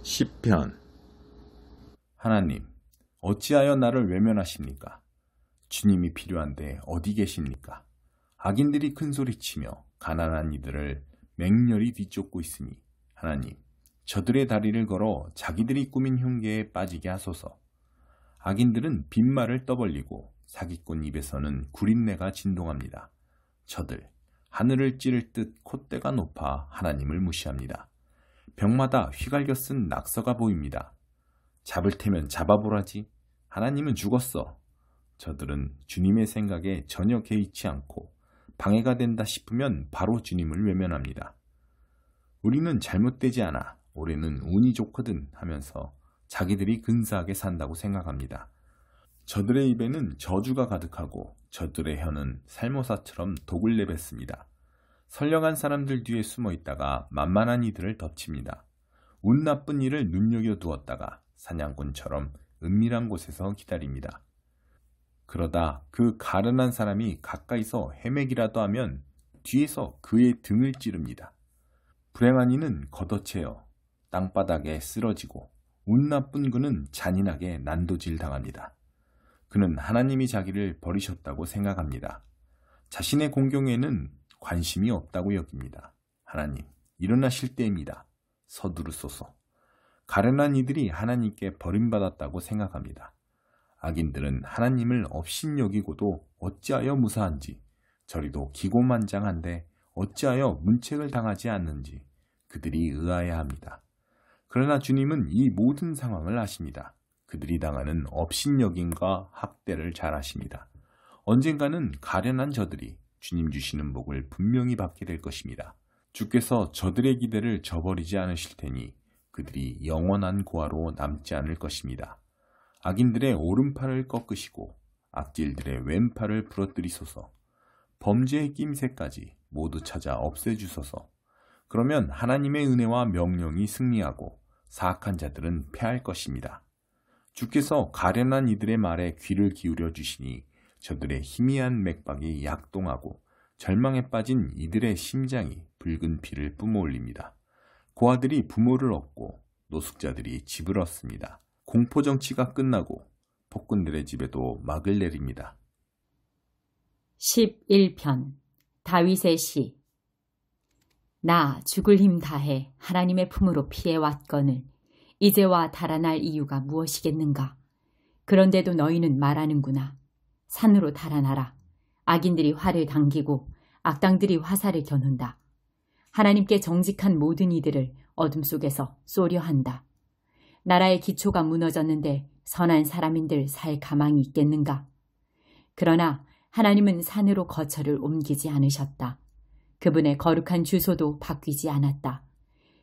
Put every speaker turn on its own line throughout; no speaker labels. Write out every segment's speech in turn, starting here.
10편. 하나님, 어찌하여 나를 외면하십니까? 주님이 필요한데 어디 계십니까? 악인들이 큰소리치며 가난한 이들을 맹렬히 뒤쫓고 있으니 하나님, 저들의 다리를 걸어 자기들이 꾸민 흉계에 빠지게 하소서. 악인들은 빈말을 떠벌리고 사기꾼 입에서는 구린내가 진동합니다. 저들, 하늘을 찌를 듯 콧대가 높아 하나님을 무시합니다. 벽마다 휘갈겨 쓴 낙서가 보입니다. 잡을 테면 잡아보라지. 하나님은 죽었어. 저들은 주님의 생각에 전혀 개의치 않고 방해가 된다 싶으면 바로 주님을 외면합니다. 우리는 잘못되지 않아. 올해는 운이 좋거든 하면서 자기들이 근사하게 산다고 생각합니다. 저들의 입에는 저주가 가득하고 저들의 혀는 살모사처럼 독을 내뱉습니다. 선량한 사람들 뒤에 숨어 있다가 만만한 이들을 덮칩니다. 운 나쁜 일을 눈여겨두었다가 사냥꾼처럼 은밀한 곳에서 기다립니다. 그러다 그 가련한 사람이 가까이서 헤매기라도 하면 뒤에서 그의 등을 찌릅니다. 불행한 이는 걷어채어 땅바닥에 쓰러지고 운 나쁜 그는 잔인하게 난도질 당합니다. 그는 하나님이 자기를 버리셨다고 생각합니다. 자신의 공경에는 관심이 없다고 여깁니다. 하나님, 일어나실 때입니다. 서두르소서. 가련한 이들이 하나님께 버림받았다고 생각합니다. 악인들은 하나님을 업신여기고도 어찌하여 무사한지, 저리도 기고만장한데 어찌하여 문책을 당하지 않는지 그들이 의아해합니다. 그러나 주님은 이 모든 상황을 아십니다. 그들이 당하는 업신여김과 학대를 잘 아십니다. 언젠가는 가련한 저들이 주님 주시는 복을 분명히 받게 될 것입니다. 주께서 저들의 기대를 저버리지 않으실 테니 그들이 영원한 고아로 남지 않을 것입니다. 악인들의 오른팔을 꺾으시고 악질들의 왼팔을 부러뜨리소서. 범죄의 낌새까지 모두 찾아 없애주소서. 그러면 하나님의 은혜와 명령이 승리하고 사악한 자들은 패할 것입니다. 주께서 가련한 이들의 말에 귀를 기울여 주시니 저들의 희미한 맥박이 약동하고 절망에 빠진 이들의 심장이 붉은 피를 뿜어올립니다. 고아들이 부모를 얻고 노숙자들이 집을 얻습니다. 공포정치가 끝나고 폭군들의 집에도 막을 내립니다.
11편. 다윗의 시. 나 죽을 힘 다해 하나님의 품으로 피해왔거늘 이제와 달아날 이유가 무엇이겠는가? 그런데도 너희는 말하는구나. 산으로 달아나라. 악인들이 활을 당기고 악당들이 화살을 겨눈다. 하나님께 정직한 모든 이들을 어둠 속에서 쏘려 한다. 나라의 기초가 무너졌는데 선한 사람인들 살 가망이 있겠는가? 그러나 하나님은 산으로 거처를 옮기지 않으셨다. 그분의 거룩한 주소도 바뀌지 않았다.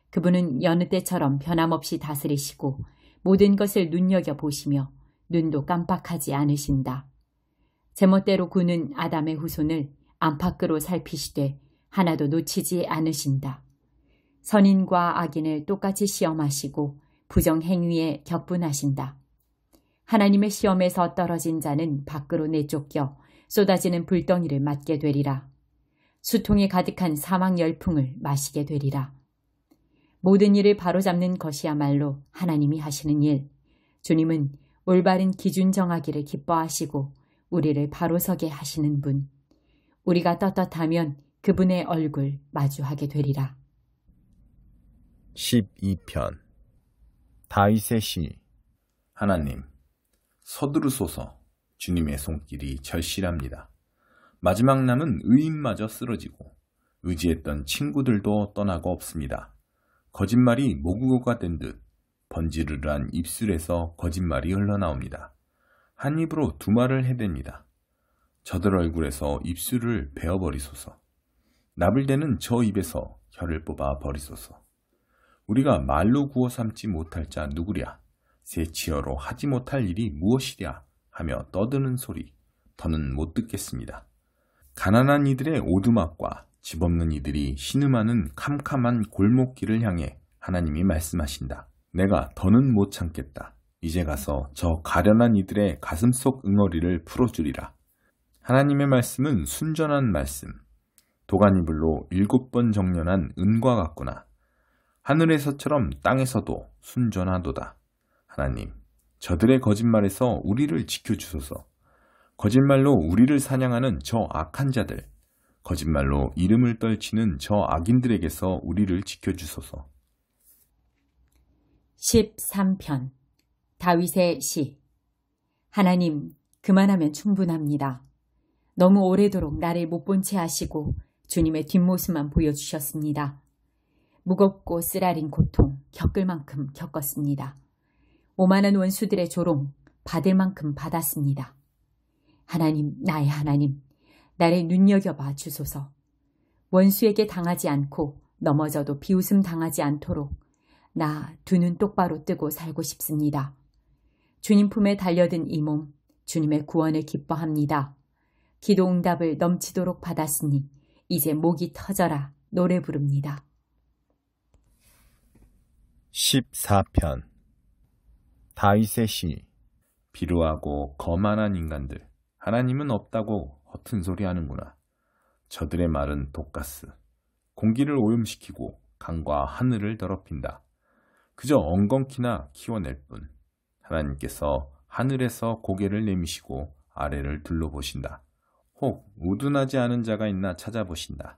그분은 여느 때처럼 변함없이 다스리시고 모든 것을 눈여겨보시며 눈도 깜빡하지 않으신다. 제멋대로 구는 아담의 후손을 안팎으로 살피시되 하나도 놓치지 않으신다. 선인과 악인을 똑같이 시험하시고 부정행위에 격분하신다. 하나님의 시험에서 떨어진 자는 밖으로 내쫓겨 쏟아지는 불덩이를 맞게 되리라. 수통에 가득한 사망 열풍을 마시게 되리라. 모든 일을 바로잡는 것이야말로 하나님이 하시는 일. 주님은 올바른 기준 정하기를 기뻐하시고 우리를 바로서게 하시는 분. 우리가 떳떳하면 그분의 얼굴 마주하게 되리라.
12편. 다윗의 시. 하나님, 서두르소서. 주님의 손길이 절실합니다. 마지막 남은 의인마저 쓰러지고 의지했던 친구들도 떠나고 없습니다. 거짓말이 모국어가 된 듯 번지르르한 입술에서 거짓말이 흘러나옵니다. 한 입으로 두 말을 해댑니다. 저들 얼굴에서 입술을 베어버리소서. 나불대는 저 입에서 혀를 뽑아 버리소서. 우리가 말로 구워 삼지 못할 자 누구랴? 새치어로 하지 못할 일이 무엇이랴? 하며 떠드는 소리, 더는 못 듣겠습니다. 가난한 이들의 오두막과 집 없는 이들이 신음하는 캄캄한 골목길을 향해 하나님이 말씀하신다. 내가 더는 못 참겠다. 이제 가서 저 가련한 이들의 가슴속 응어리를 풀어주리라. 하나님의 말씀은 순전한 말씀, 도가니불로 7번 정련한 은과 같구나. 하늘에서처럼 땅에서도 순전하도다. 하나님, 저들의 거짓말에서 우리를 지켜주소서. 거짓말로 우리를 사냥하는 저 악한 자들, 거짓말로 이름을 떨치는 저 악인들에게서 우리를 지켜주소서.
13편 다윗의 시. 하나님, 그만하면 충분합니다. 너무 오래도록 나를 못 본 채 하시고 주님의 뒷모습만 보여주셨습니다. 무겁고 쓰라린 고통 겪을 만큼 겪었습니다. 오만한 원수들의 조롱 받을 만큼 받았습니다. 하나님, 나의 하나님, 나를 눈여겨봐 주소서. 원수에게 당하지 않고 넘어져도 비웃음 당하지 않도록 나 두 눈 똑바로 뜨고 살고 싶습니다. 주님 품에 달려든 이 몸, 주님의 구원을 기뻐합니다. 기도 응답을 넘치도록 받았으니 이제 목이 터져라 노래 부릅니다.
14편 다윗의 시. 비루하고 거만한 인간들, 하나님은 없다고 허튼 소리 하는구나. 저들의 말은 독가스, 공기를 오염시키고 강과 하늘을 더럽힌다. 그저 엉겅퀴나 키워낼 뿐. 하나님께서 하늘에서 고개를 내미시고 아래를 둘러보신다. 혹 우둔하지 않은 자가 있나 찾아보신다.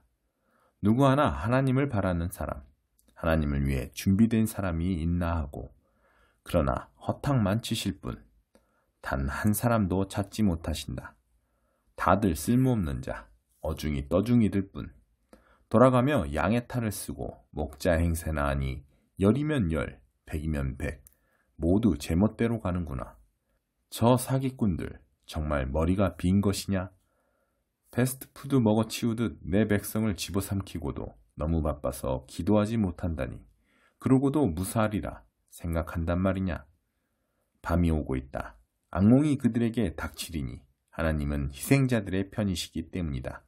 누구 하나 하나님을 바라는 사람, 하나님을 위해 준비된 사람이 있나 하고, 그러나 허탕만 치실 뿐, 단 한 사람도 찾지 못하신다. 다들 쓸모없는 자, 어중이 떠중이들 뿐. 돌아가며 양의 탈을 쓰고 목자 행세나 하니 열이면 열, 백이면 백, 모두 제멋대로 가는구나. 저 사기꾼들, 정말 머리가 빈 것이냐? 패스트푸드 먹어치우듯 내 백성을 집어삼키고도 너무 바빠서 기도하지 못한다니. 그러고도 무사하리라 생각한단 말이냐? 밤이 오고 있다. 악몽이 그들에게 닥치리니 하나님은 희생자들의 편이시기 때문이다.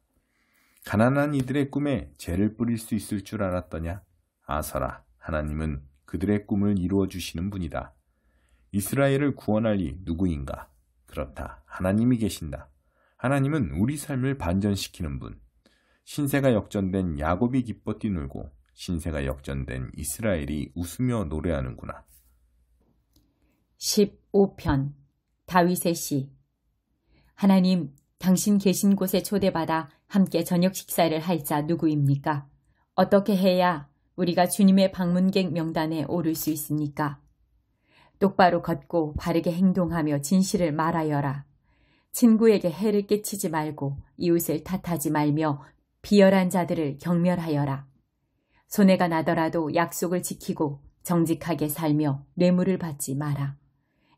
가난한 이들의 꿈에 죄를 뿌릴 수 있을 줄 알았더냐? 아서라, 하나님은 그들의 꿈을 이루어 주시는 분이다. 이스라엘을 구원할 이 누구인가? 그렇다, 하나님이 계신다. 하나님은 우리 삶을 반전시키는 분. 신세가 역전된 야곱이 기뻐 뛰놀고 신세가 역전된 이스라엘이 웃으며 노래하는구나.
15편 다윗의 시. 하나님, 당신 계신 곳에 초대받아 함께 저녁 식사를 할 자 누구입니까? 어떻게 해야 우리가 주님의 방문객 명단에 오를 수 있습니까? 똑바로 걷고 바르게 행동하며 진실을 말하여라. 친구에게 해를 끼치지 말고 이웃을 탓하지 말며 비열한 자들을 경멸하여라. 손해가 나더라도 약속을 지키고 정직하게 살며 뇌물을 받지 마라.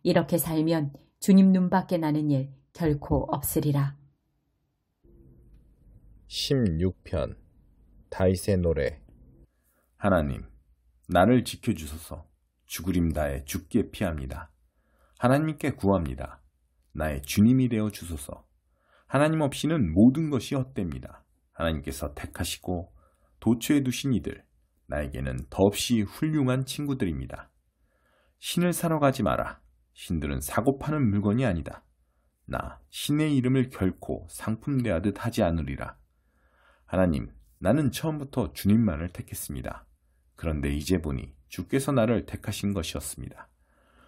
이렇게 살면 주님 눈밖에 나는 일 결코 없으리라.
16편 다윗의 노래. 하나님, 나를 지켜주소서. 죽으림 다해 죽게 피합니다. 하나님께 구합니다. 나의 주님이 되어 주소서. 하나님 없이는 모든 것이 헛됩니다. 하나님께서 택하시고 도처에 두신 이들, 나에게는 더없이 훌륭한 친구들입니다. 신을 사러 가지 마라. 신들은 사고 파는 물건이 아니다. 나 신의 이름을 결코 상품 대하듯 하지 않으리라. 하나님, 나는 처음부터 주님만을 택했습니다. 그런데 이제 보니 주께서 나를 택하신 것이었습니다.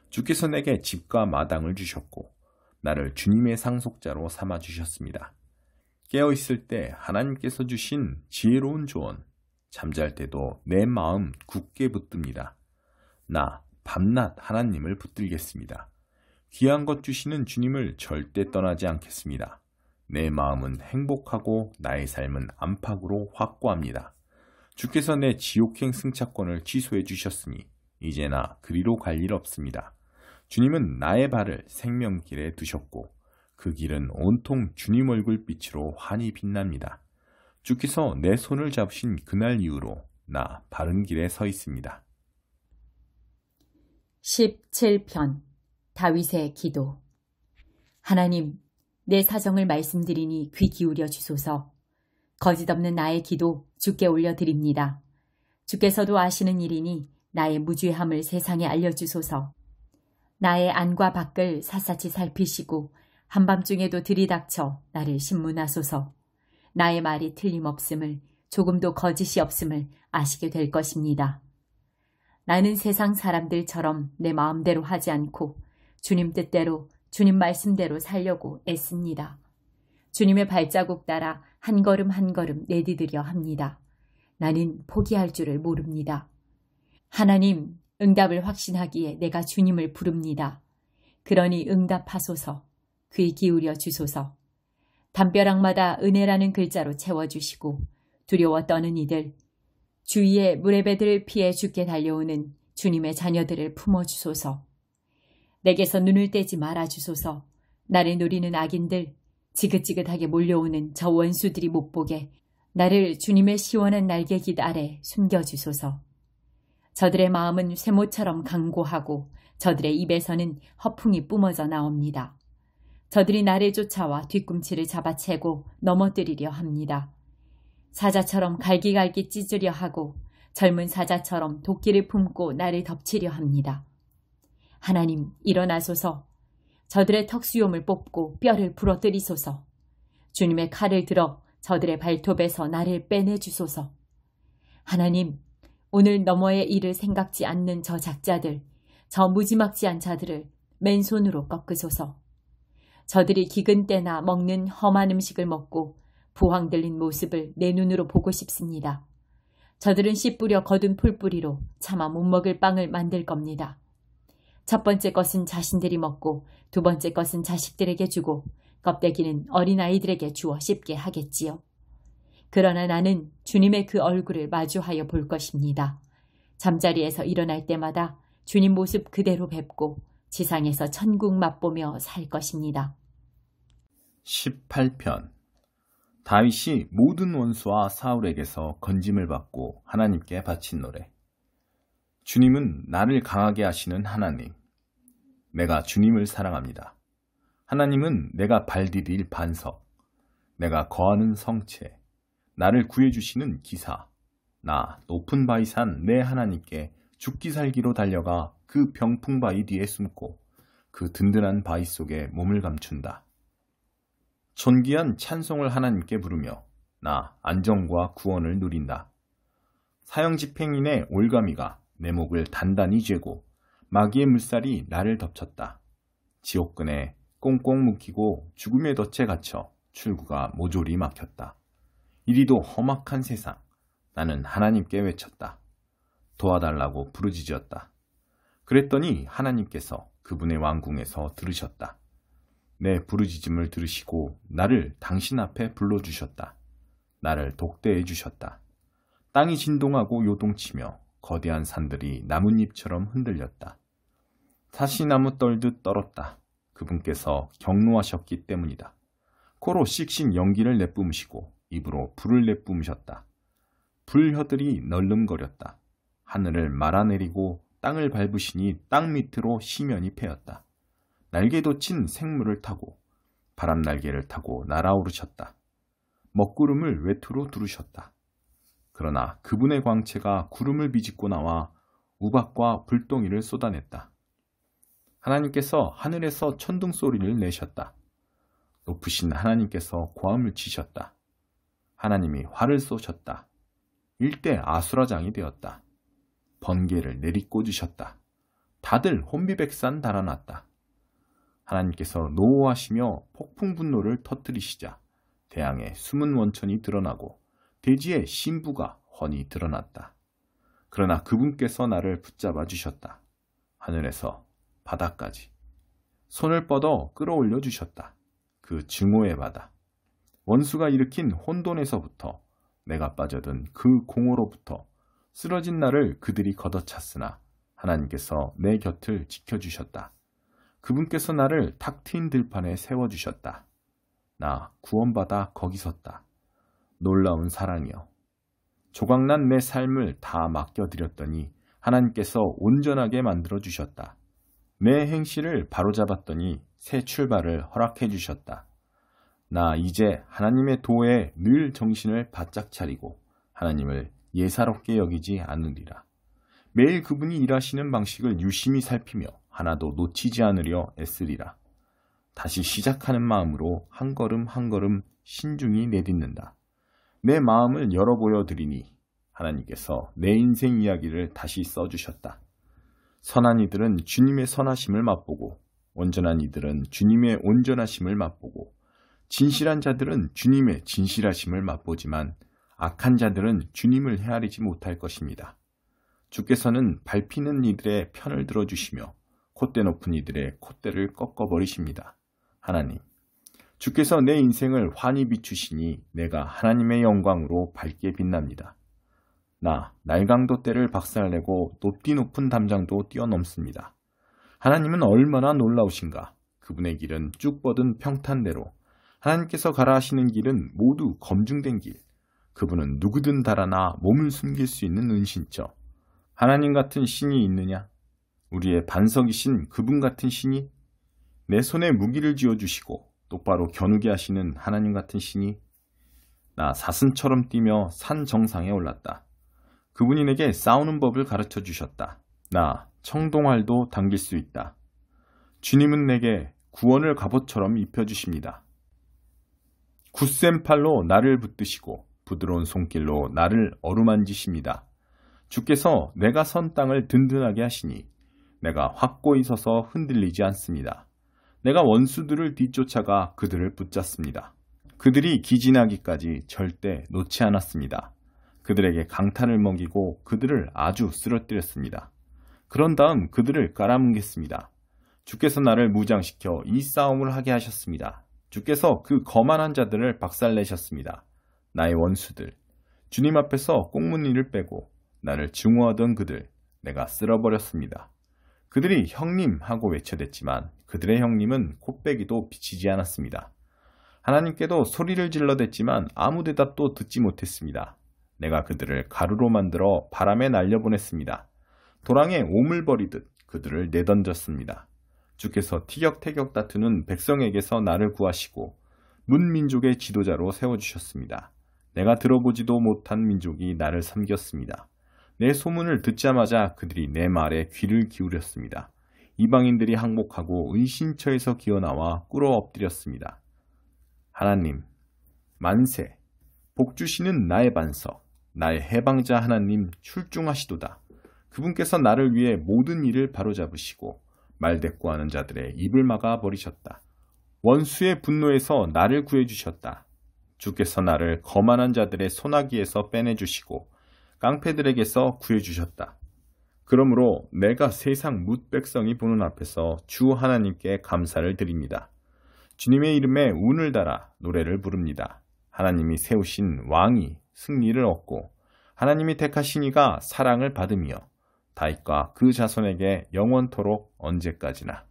주께서 내게 집과 마당을 주셨고 나를 주님의 상속자로 삼아주셨습니다. 깨어있을 때 하나님께서 주신 지혜로운 조언, 잠잘 때도 내 마음 굳게 붙듭니다. 나 밤낮 하나님을 붙들겠습니다. 귀한 것 주시는 주님을 절대 떠나지 않겠습니다. 내 마음은 행복하고 나의 삶은 안팎으로 확고합니다. 주께서 내 지옥행 승차권을 취소해 주셨으니 이제 나 그리로 갈 일 없습니다. 주님은 나의 발을 생명길에 두셨고 그 길은 온통 주님 얼굴빛으로 환히 빛납니다. 주께서 내 손을 잡으신 그날 이후로 나 바른 길에 서 있습니다.
17편 다윗의 기도. 하나님, 내 사정을 말씀드리니 귀 기울여 주소서. 거짓 없는 나의 기도 주께 올려드립니다. 주께서도 아시는 일이니 나의 무죄함을 세상에 알려주소서. 나의 안과 밖을 샅샅이 살피시고 한밤중에도 들이닥쳐 나를 신문하소서. 나의 말이 틀림없음을, 조금도 거짓이 없음을 아시게 될 것입니다. 나는 세상 사람들처럼 내 마음대로 하지 않고 주님 뜻대로, 주님 말씀대로 살려고 애씁니다. 주님의 발자국 따라 한 걸음 한 걸음 내디디려 합니다. 나는 포기할 줄을 모릅니다. 하나님, 응답을 확신하기에 내가 주님을 부릅니다. 그러니 응답하소서, 귀 기울여 주소서. 담벼락마다 은혜라는 글자로 채워주시고 두려워 떠는 이들, 주위에 무레배들을 피해 죽게 달려오는 주님의 자녀들을 품어주소서. 내게서 눈을 떼지 말아주소서. 나를 노리는 악인들, 지긋지긋하게 몰려오는 저 원수들이 못 보게 나를 주님의 시원한 날개깃 아래 숨겨주소서. 저들의 마음은 쇠모처럼 강고하고 저들의 입에서는 허풍이 뿜어져 나옵니다. 저들이 나를 쫓아와 뒤꿈치를 잡아채고 넘어뜨리려 합니다. 사자처럼 갈기갈기 찢으려 하고 젊은 사자처럼 도끼를 품고 나를 덮치려 합니다. 하나님, 일어나소서. 저들의 턱수염을 뽑고 뼈를 부러뜨리소서. 주님의 칼을 들어 저들의 발톱에서 나를 빼내주소서. 하나님, 오늘 너머의 일을 생각지 않는 저 작자들, 저 무지막지한 자들을 맨손으로 꺾으소서. 저들이 기근 때나 먹는 험한 음식을 먹고 부황 들린 모습을 내 눈으로 보고 싶습니다. 저들은 씨 뿌려 거둔 풀뿌리로 차마 못 먹을 빵을 만들 겁니다. 첫 번째 것은 자신들이 먹고 두 번째 것은 자식들에게 주고 껍데기는 어린아이들에게 주어 씹게 하겠지요. 그러나 나는 주님의 그 얼굴을 마주하여 볼 것입니다. 잠자리에서 일어날 때마다 주님 모습 그대로 뵙고 지상에서 천국 맛보며 살 것입니다.
18편. 다윗이 모든 원수와 사울에게서 건짐을 받고 하나님께 바친 노래. 주님은 나를 강하게 하시는 하나님. 내가 주님을 사랑합니다. 하나님은 내가 발디딜 반석, 내가 거하는 성체, 나를 구해주시는 기사. 나 높은 바위 산 내 하나님께 죽기 살기로 달려가 그 병풍 바위 뒤에 숨고 그 든든한 바위 속에 몸을 감춘다. 존귀한 찬송을 하나님께 부르며 나 안정과 구원을 누린다. 사형집행인의 올가미가 내 목을 단단히 죄고 마귀의 물살이 나를 덮쳤다. 지옥근에 꽁꽁 묶이고 죽음의 덫에 갇혀 출구가 모조리 막혔다. 이리도 험악한 세상. 나는 하나님께 외쳤다. 도와달라고 부르짖었다. 그랬더니 하나님께서 그분의 왕궁에서 들으셨다. 내 부르짖음을 들으시고 나를 당신 앞에 불러주셨다. 나를 독대해 주셨다. 땅이 진동하고 요동치며 거대한 산들이 나뭇잎처럼 흔들렸다. 사시나무 떨듯 떨었다. 그분께서 경노하셨기 때문이다. 코로 씩씩 연기를 내뿜으시고 입으로 불을 내뿜으셨다. 불혀들이 널름거렸다. 하늘을 말아내리고 땅을 밟으시니 땅 밑으로 시면이 패였다. 날개 돋친 생물을 타고 바람 날개를 타고 날아오르셨다. 먹구름을 외투로 두르셨다. 그러나 그분의 광채가 구름을 비집고 나와 우박과 불덩이를 쏟아냈다. 하나님께서 하늘에서 천둥 소리를 내셨다. 높으신 하나님께서 고함을 치셨다. 하나님이 활을 쏘셨다. 일대 아수라장이 되었다. 번개를 내리꽂으셨다. 다들 혼비백산 달아났다. 하나님께서 노호하시며 폭풍 분노를 터뜨리시자 대양의 숨은 원천이 드러나고 대지의 신부가 훤히 드러났다. 그러나 그분께서 나를 붙잡아 주셨다. 하늘에서 바다까지 손을 뻗어 끌어올려 주셨다. 그 증오의 바다, 원수가 일으킨 혼돈에서부터 내가 빠져든 그 공허로부터 쓰러진 나를 그들이 걷어찼으나 하나님께서 내 곁을 지켜주셨다. 그분께서 나를 탁 트인 들판에 세워주셨다. 나 구원받아 거기 섰다. 놀라운 사랑이여. 조각난 내 삶을 다 맡겨드렸더니 하나님께서 온전하게 만들어주셨다. 내 행실을 바로잡았더니 새 출발을 허락해 주셨다. 나 이제 하나님의 도에 늘 정신을 바짝 차리고 하나님을 예사롭게 여기지 않으리라. 매일 그분이 일하시는 방식을 유심히 살피며 하나도 놓치지 않으려 애쓰리라. 다시 시작하는 마음으로 한 걸음 한 걸음 신중히 내딛는다. 내 마음을 열어 보여드리니 하나님께서 내 인생 이야기를 다시 써주셨다. 선한 이들은 주님의 선하심을 맛보고 온전한 이들은 주님의 온전하심을 맛보고 진실한 자들은 주님의 진실하심을 맛보지만 악한 자들은 주님을 헤아리지 못할 것입니다. 주께서는 밟히는 이들의 편을 들어주시며 콧대 높은 이들의 콧대를 꺾어버리십니다. 하나님, 주께서 내 인생을 환히 비추시니 내가 하나님의 영광으로 밝게 빛납니다. 나 날강도 떼를 박살내고 높이 높은 담장도 뛰어넘습니다. 하나님은 얼마나 놀라우신가. 그분의 길은 쭉 뻗은 평탄대로 하나님께서 가라 하시는 길은 모두 검증된 길. 그분은 누구든 달아나 몸을 숨길 수 있는 은신처. 하나님 같은 신이 있느냐? 우리의 반석이신 그분 같은 신이? 내 손에 무기를 쥐어주시고 똑바로 겨누게 하시는 하나님 같은 신이? 나 사슴처럼 뛰며 산 정상에 올랐다. 그분이 내게 싸우는 법을 가르쳐 주셨다. 나 청동활도 당길 수 있다. 주님은 내게 구원을 갑옷처럼 입혀주십니다. 굳센 팔로 나를 붙드시고 부드러운 손길로 나를 어루만지십니다. 주께서 내가 선 땅을 든든하게 하시니 내가 확고히 서서 흔들리지 않습니다. 내가 원수들을 뒤쫓아가 그들을 붙잡습니다. 그들이 기진하기까지 절대 놓지 않았습니다. 그들에게 강탄을 먹이고 그들을 아주 쓰러뜨렸습니다. 그런 다음 그들을 깔아뭉갰습니다. 주께서 나를 무장시켜 이 싸움을 하게 하셨습니다. 주께서 그 거만한 자들을 박살내셨습니다. 나의 원수들, 주님 앞에서 꽁무니를 빼고 나를 증오하던 그들, 내가 쓸어버렸습니다. 그들이 형님 하고 외쳐댔지만 그들의 형님은 코빼기도 비치지 않았습니다. 하나님께도 소리를 질러댔지만 아무 대답도 듣지 못했습니다. 내가 그들을 가루로 만들어 바람에 날려보냈습니다. 도랑에 오물버리듯 그들을 내던졌습니다. 주께서 티격태격 다투는 백성에게서 나를 구하시고 문민족의 지도자로 세워주셨습니다. 내가 들어보지도 못한 민족이 나를 섬겼습니다. 내 소문을 듣자마자 그들이 내 말에 귀를 기울였습니다. 이방인들이 항복하고 은신처에서 기어나와 꿇어 엎드렸습니다. 하나님, 만세, 복주시는 나의 반석, 나의 해방자 하나님 출중하시도다. 그분께서 나를 위해 모든 일을 바로잡으시고 말대꾸하는 자들의 입을 막아 버리셨다. 원수의 분노에서 나를 구해주셨다. 주께서 나를 거만한 자들의 소나기에서 빼내주시고 깡패들에게서 구해주셨다. 그러므로 내가 세상 뭇백성이 보는 앞에서 주 하나님께 감사를 드립니다. 주님의 이름에 운을 달아 노래를 부릅니다. 하나님이 세우신 왕이 승리를 얻고 하나님이 택하신 이가 사랑을 받으며 다윗과 그 자손에게 영원토록 언제까지나